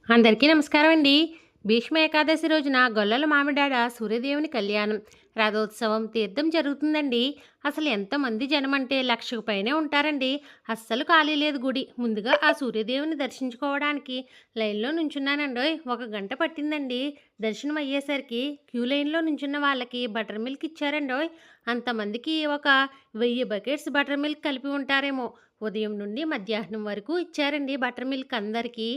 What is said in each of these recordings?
అందరికీ నమస్కారం అండి. భీష్మ ఏకాదశి రోజున గొల్లల మామిడాడ సూర్యదేవుని కళ్యాణం, రథోత్సవం, తీర్థం జరుగుతుందండి. అసలు ఎంతమంది జనం అంటే 1,00,000కు పైనే ఉంటారండి. అస్సలు ఖాళీ లేదు గుడి. ముందుగా ఆ సూర్యదేవుని దర్శించుకోవడానికి లైన్‌లో నుంచున్నానండోయ్! 1 గంట పట్టిందండి. దర్శనం అయ్యేసరికి క్యూ లైన్‌లో నుంచున్న వాళ్ళకి బటర్ మిల్క్ ఇచ్చారండోయ్! అంతమందికి ఒక 1000 బకెట్స్ బటర్ మిల్క్ కలిపి ఉంటారేమో! ఉదయం నుండి మధ్యాహ్నం వరకు ఇచ్చారండి బటర్ మిల్క్ అందరికీ.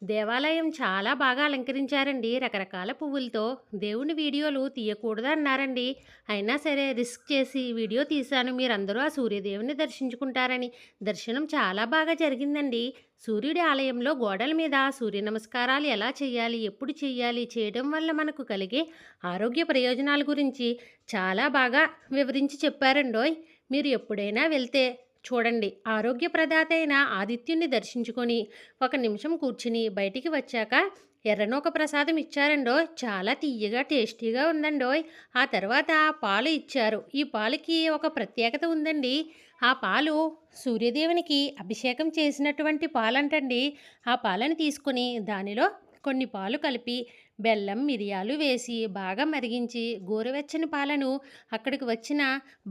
దేవాలయం చాలా బాగా అలంకరించారండి రకరకాల పువ్వులతో. దేవుని వీడియోలు తీయకూడదన్నారండి. అయినా సరే రిస్క్ చేసి వీడియో తీశాను, మీరందరూ ఆ సూర్యదేవుని దర్శించుకుంటారని. దర్శనం చాలా బాగా జరిగిందండి. సూర్యుడి ఆలయంలో గోడల మీద సూర్య నమస్కారాలు ఎలా చేయాలి, ఎప్పుడు చేయాలి, చేయడం వల్ల మనకు కలిగే ఆరోగ్య ప్రయోజనాల గురించి చాలా బాగా వివరించి చెప్పారండోయ్! మీరు ఎప్పుడైనా వెళ్తే చూడండి. ఆరోగ్య ప్రదాత అయిన ఆదిత్యుణ్ణి దర్శించుకొని 1 నిమిషం కూర్చుని బయటికి వచ్చాక ఎర్రనూక ప్రసాదం ఇచ్చారండోయ్! చాలా తియ్యగా టేస్టీగా ఉందండోయ్! ఆ తర్వాత పాలు ఇచ్చారు. ఈ పాలకి ఒక ప్రత్యేకత ఉందండి. ఆ పాలు సూర్యదేవునికి అభిషేకం చేసినటువంటి పాలంటండి. ఆ పాలను తీసుకొని దానిలో కొన్ని పాలు కలిపి బెల్లం, మిరియాలు వేసి బాగా మరిగించి గోరువెచ్చని పాలను అక్కడికి వచ్చిన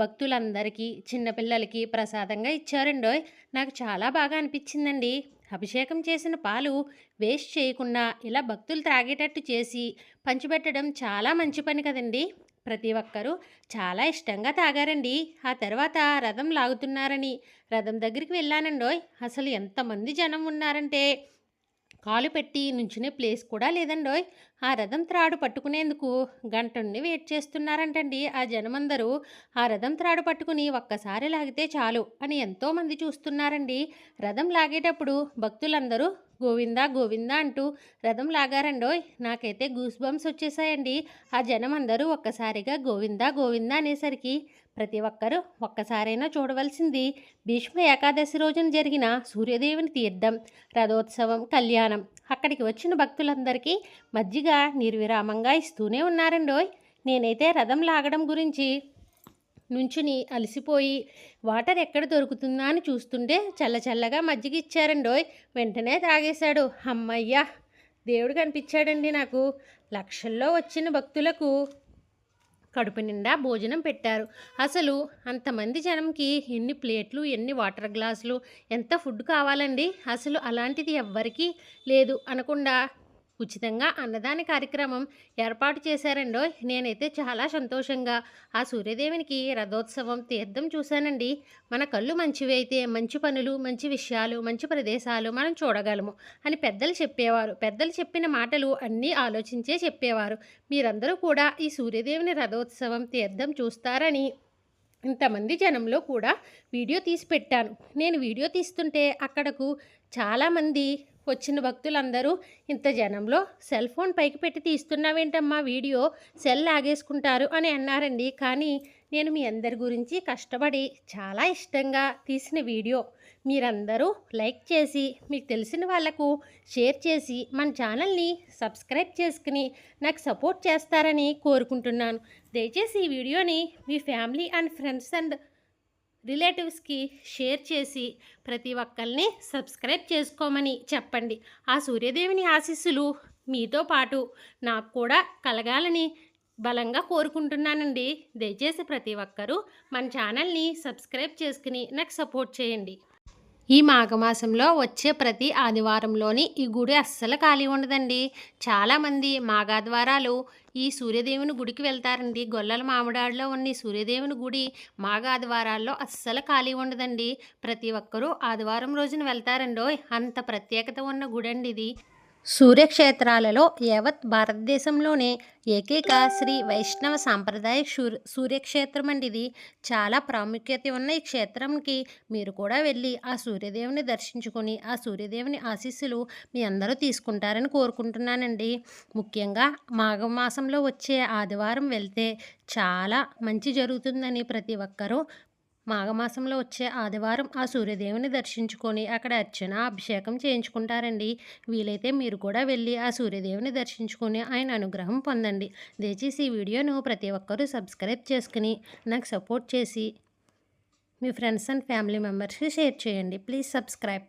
భక్తులందరికీ, చిన్నపిల్లలకి ప్రసాదంగా ఇచ్చారండోయ్! నాకు చాలా బాగా అనిపించిందండి. అభిషేకం చేసిన పాలు వేస్ట్ చేయకుండా ఇలా భక్తులు త్రాగేటట్టు చేసి పంచిపెట్టడం చాలా మంచి పని కదండి. ప్రతి ఒక్కరూ చాలా ఇష్టంగా తాగారండి. ఆ తర్వాత రథం లాగుతున్నారని రథం దగ్గరికి వెళ్ళానండోయ్! అసలు ఎంతమంది జనం ఉన్నారంటే కాలు పెట్టి నుంచునే ప్లేస్ కూడా లేదండోయ్! ఆ రథం త్రాడు పట్టుకునేందుకు గంట నుండి వెయిట్ చేస్తున్నారంటండి ఆ జనమందరూ. ఆ రథం త్రాడు పట్టుకుని ఒక్కసారి లాగితే చాలు అని ఎంతోమంది చూస్తున్నారండి. రథం లాగేటప్పుడు భక్తులందరూ గోవిందా గోవిందా అంటూ రథం లాగారండోయ్! నాకైతే గూస్ బంప్స్ వచ్చేసాయండి. ఆ జనమందరూ ఒక్కసారిగా గోవిందా గోవిందా అనేసరికి ప్రతి ఒక్కరూ ఒక్కసారైనా చూడవలసింది భీష్మ ఏకాదశి రోజున జరిగిన సూర్యదేవుని తీర్థం, రథోత్సవం, కళ్యాణం. అక్కడికి వచ్చిన భక్తులందరికీ మజ్జిగ నిర్విరామంగా ఇస్తూనే ఉన్నారండోయ్! నేనైతే రథం లాగడం గురించి నుంచుని అలసిపోయి వాటర్ ఎక్కడ దొరుకుతుందా అని చూస్తుంటే చల్లచల్లగా మజ్జిగ ఇచ్చారండోయ్! వెంటనే తాగేశాడు. హమ్మయ్య! దేవుడు కనిపించాడండి నాకు. లక్షల్లో వచ్చిన భక్తులకు కడుపు నిండా భోజనం పెట్టారు. అసలు అంతమంది జనంకి ఎన్ని ప్లేట్లు, ఎన్ని వాటర్ గ్లాసులు, ఎంత ఫుడ్ కావాలండి. అసలు అలాంటిది ఎవ్వరికీ లేదు అనకుండా ఉచితంగా అన్నదాన కార్యక్రమం ఏర్పాటు చేశారండోయ్! నేనైతే చాలా సంతోషంగా ఆ సూర్యదేవునికి రథోత్సవం, తీర్థం చూశానండి. మన కళ్ళు మంచివి అయితే మంచి పనులు, మంచి విషయాలు, మంచి ప్రదేశాలు మనం చూడగలము అని పెద్దలు చెప్పేవారు. పెద్దలు చెప్పిన మాటలు అన్నీ ఆలోచించే చెప్పేవారు. మీరందరూ కూడా ఈ సూర్యదేవుని రథోత్సవం, తీర్థం చూస్తారని ఇంతమంది జనంలో కూడా వీడియో తీసి పెట్టాను. నేను వీడియో తీస్తుంటే అక్కడకు చాలామంది వచ్చిన భక్తులందరూ ఇంత జనంలో సెల్ ఫోన్ పైకి పెట్టి తీస్తున్నావేంటమ్మా వీడియో, సెల్ లాగేసుకుంటారు అని అన్నారండి. కానీ నేను మీ అందరి గురించి కష్టపడి చాలా ఇష్టంగా తీసిన వీడియో మీరందరూ లైక్ చేసి మీకు తెలిసిన వాళ్ళకు షేర్ చేసి మన ఛానల్ని సబ్స్క్రైబ్ చేసుకుని నాకు సపోర్ట్ చేస్తారని కోరుకుంటున్నాను. దయచేసి ఈ వీడియోని మీ ఫ్యామిలీ అండ్ ఫ్రెండ్స్ అండ్ రిలేటివ్స్కి షేర్ చేసి ప్రతి ఒక్కరిని సబ్స్క్రైబ్ చేసుకోమని చెప్పండి. ఆ సూర్యదేవుని ఆశీస్సులు మీతో పాటు నాకు కూడా కలగాలని బలంగా కోరుకుంటున్నానండి. దయచేసి ప్రతి ఒక్కరూ మన ఛానల్ని సబ్స్క్రైబ్ చేసుకుని నాకు సపోర్ట్ చేయండి. ఈ మాఘమాసంలో వచ్చే ప్రతి ఆదివారంలోని ఈ గుడి అస్సలు ఖాళీ ఉండదండి. చాలామంది మాఘాద్వారాలు ఈ సూర్యదేవుని గుడికి వెళ్తారండి. గొల్లల మామిడాడులో ఉన్న ఈ సూర్యదేవుని గుడి మాఘ ఆదివారాల్లో అస్సలు ఖాళీ ఉండదండి. ప్రతి ఒక్కరూ ఆదివారం రోజున వెళ్తారండోయ్! అంత ప్రత్యేకత ఉన్న గుడండి ఇది. సూర్యక్షేత్రాలలో యావత్ భారతదేశంలోనే ఏకైక శ్రీ వైష్ణవ సాంప్రదాయ సూర్యక్షేత్రం అండి ఇది. చాలా ప్రాముఖ్యత ఉన్న ఈ క్షేత్రంకి మీరు కూడా వెళ్ళి ఆ సూర్యదేవుని దర్శించుకొని ఆ సూర్యదేవుని ఆశీస్సులు మీ అందరూ తీసుకుంటారని కోరుకుంటున్నానండి. ముఖ్యంగా మాఘమాసంలో వచ్చే ఆదివారం వెళ్తే చాలా మంచి జరుగుతుందని ప్రతి ఒక్కరూ మాఘమాసంలో వచ్చే ఆదివారం ఆ సూర్యదేవుని దర్శించుకొని అక్కడ అర్చన, అభిషేకం చేయించుకుంటారండి. వీలైతే మీరు కూడా వెళ్ళి ఆ సూర్యదేవుని దర్శించుకొని ఆయన అనుగ్రహం పొందండి. దయచేసి ఈ వీడియోను ప్రతి ఒక్కరూ సబ్స్క్రైబ్ చేసుకుని నాకు సపోర్ట్ చేసి మీ ఫ్రెండ్స్ అండ్ ఫ్యామిలీ మెంబర్స్కి షేర్ చేయండి. Please subscribe.